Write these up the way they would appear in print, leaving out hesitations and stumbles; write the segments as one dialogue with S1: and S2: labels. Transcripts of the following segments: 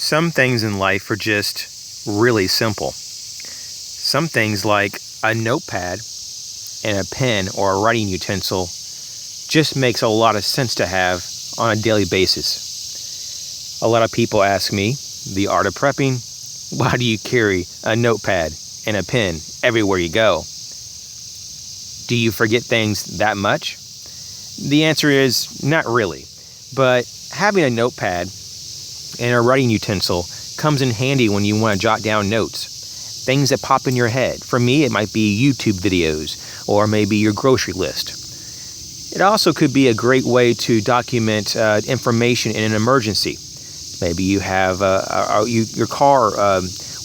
S1: Some things in life are just really simple. Some things like a notepad and a pen or a writing utensil just makes a lot of sense to have on a daily basis. A lot of people ask me, the art of prepping, why do you carry a notepad and a pen everywhere you go? Do you forget things that much? The answer is not really, but having a notepad and a writing utensil comes in handy when you want to jot down notes, things that pop in your head. For me, it might be YouTube videos or maybe your grocery list. It also could be a great way to document information in an emergency. Maybe you have your car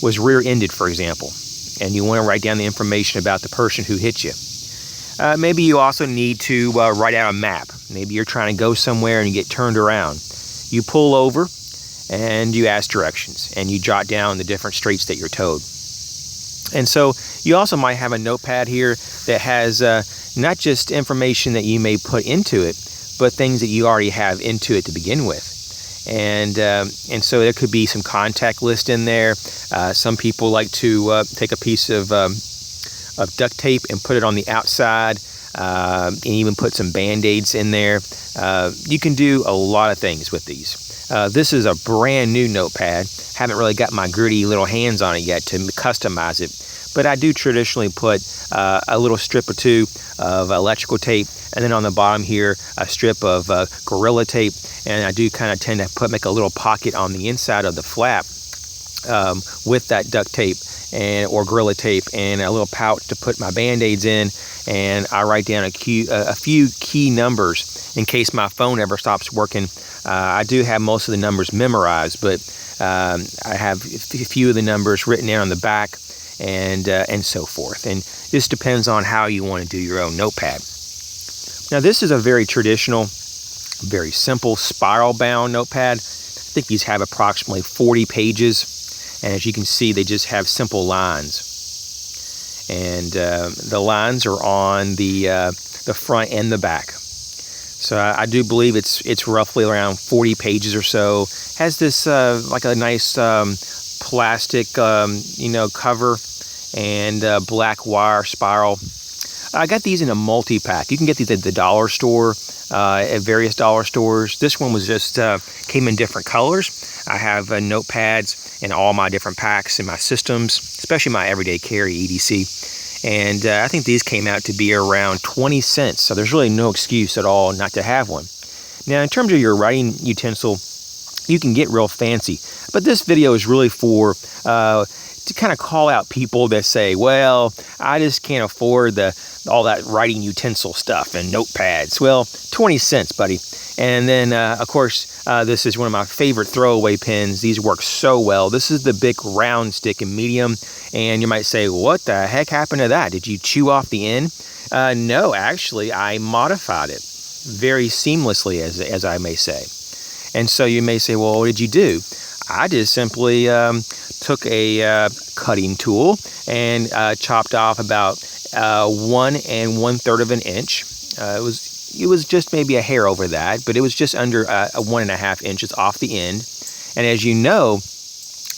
S1: was rear-ended, for example, and you want to write down the information about the person who hit you. Maybe you also need to write out a map. Maybe you're trying to go somewhere and you get turned around. You pull over and you ask directions and you jot down the different streets that you're towed. And so you also might have a notepad here that has not just information that you may put into it, but things that you already have into it to begin with. And so there could be some contact list in there. Some people like to take a piece of duct tape and put it on the outside, and even put some Band-Aids in there. You can do a lot of things with these. This is a brand new notepad. Haven't really got my gritty little hands on it yet to customize it. But I do traditionally put a little strip or two of electrical tape, and then on the bottom here, a strip of Gorilla Tape. And I do kind of tend to make a little pocket on the inside of the flap with that duct tape or Gorilla Tape, and a little pouch to put my Band-Aids in. And I write down a few key numbers in case my phone ever stops working. I do have most of the numbers memorized, but I have a few of the numbers written down on the back, and so forth. And this depends on how you want to do your own notepad. Now, this is a very traditional, very simple spiral-bound notepad. I think these have approximately 40 pages, and as you can see, they just have simple lines. And the lines are on the front and the back. So I do believe it's roughly around 40 pages or so. Has this like a nice plastic cover and black wire spiral. I got these in a multi-pack. You can get these at the dollar store, at various dollar stores. This one was just came in different colors. I have notepads in all my different packs in my systems, especially my everyday carry EDC. And I think these came out to be around 20 cents. So there's really no excuse at all not to have one. Now, in terms of your writing utensil, you can get real fancy. But this video is really for to kind of call out people that say, well, I just can't afford all that writing utensil stuff and notepads. Well, 20 cents, buddy. And then, of course, this is one of my favorite throwaway pens. These work so well. This is the big round stick in medium. And you might say, what the heck happened to that? Did you chew off the end? No, actually, I modified it very seamlessly, as I may say. And so you may say, well, what did you do? I just simply took a cutting tool and chopped off about 1 1/3 of an inch. It was just maybe a hair over that, but it was just under 1.5 inches off the end. And as you know,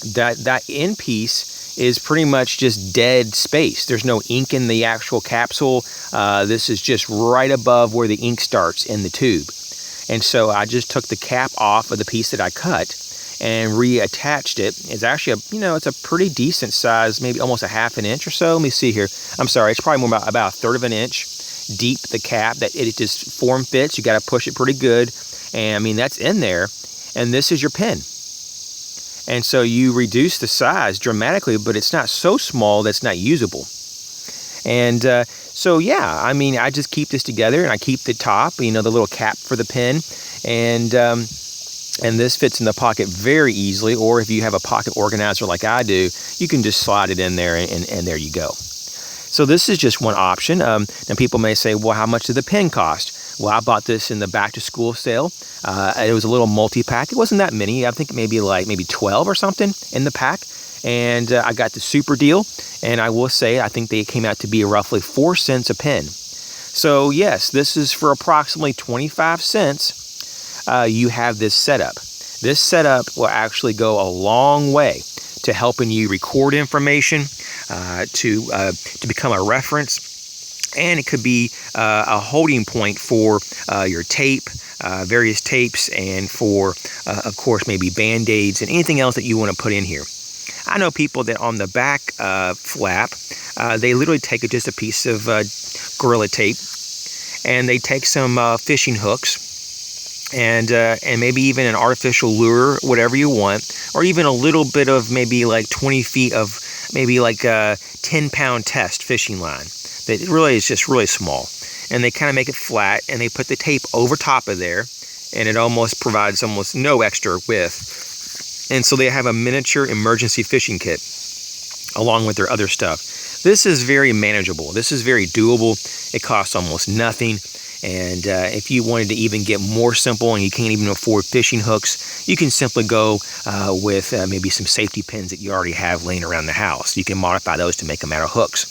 S1: that end piece is pretty much just dead space. There's no ink in the actual capsule. This is just right above where the ink starts in the tube. And so I just took the cap off of the piece that I cut and reattached it. It's actually it's a pretty decent size, maybe almost 1/2 inch or so. Let me see here. I'm sorry, it's probably more about 1/3 of an inch deep, the cap, that it just form fits. You got to push it pretty good. And I mean, that's in there. And this is your pen. And so you reduce the size dramatically, but it's not so small that's not usable. And so, yeah, I mean, I just keep this together, and I keep the top, the little cap for the pen. And this fits in the pocket very easily, or if you have a pocket organizer like I do, you can just slide it in there, and there you go. So this is just one option. And people may say, well, how much did the pen cost? Well, I bought this in the back-to-school sale. It was a little multi-pack. It wasn't that many. I think maybe 12 or something in the pack. And I got the super deal. And I will say, I think they came out to be roughly 4 cents a pen. So yes, this is for approximately 25 cents. You have this setup. This setup will actually go a long way to helping you record information, to become a reference. And it could be a holding point for your tape, various tapes, and for, of course, maybe Band-Aids and anything else that you want to put in here. I know people that on the back flap, they literally take just a piece of Gorilla Tape, and they take some fishing hooks, and maybe even an artificial lure, whatever you want, or even a little bit of maybe like 20 feet of maybe like a 10-pound test fishing line that really is just really small. And they kind of make it flat, and they put the tape over top of there, and it almost provides almost no extra width. And so they have a miniature emergency fishing kit along with their other stuff. This is very manageable. This is very doable. It costs almost nothing. And if you wanted to even get more simple and you can't even afford fishing hooks, you can simply go with maybe some safety pins that you already have laying around the house. You can modify those to make them out of hooks.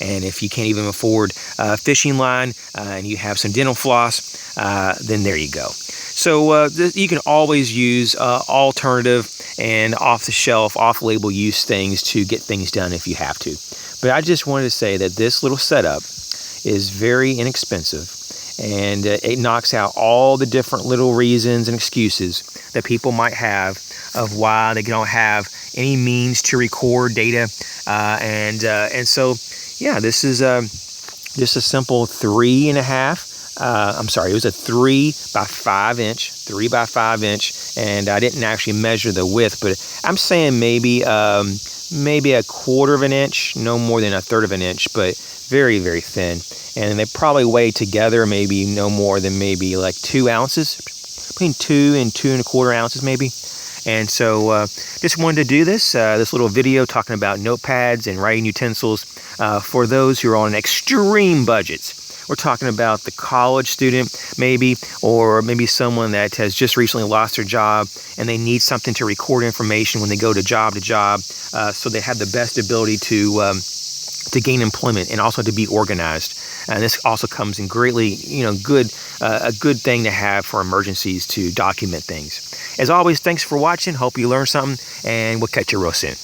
S1: And if you can't even afford fishing line and you have some dental floss, then there you go. So you can always use alternative and off-the-shelf, off-label use things to get things done if you have to. But I just wanted to say that this little setup is very inexpensive, and it knocks out all the different little reasons and excuses that people might have of why they don't have any means to record data. And so, yeah, this is just a simple 3.5. I'm sorry, it was a 3 by 5 inch, and I didn't actually measure the width, but I'm saying maybe a 1/4 of an inch, no more than 1/3 of an inch, but very, very thin. And they probably weigh together maybe no more than maybe like 2 ounces, between 2 and 2.25 ounces maybe. And so just wanted to do this little video talking about notepads and writing utensils for those who are on extreme budgets. We're talking about the college student maybe, or maybe someone that has just recently lost their job and they need something to record information when they go to job, so they have the best ability to gain employment and also to be organized. And this also comes in greatly, a good thing to have for emergencies to document things. As always, thanks for watching. Hope you learned something, and we'll catch you real soon.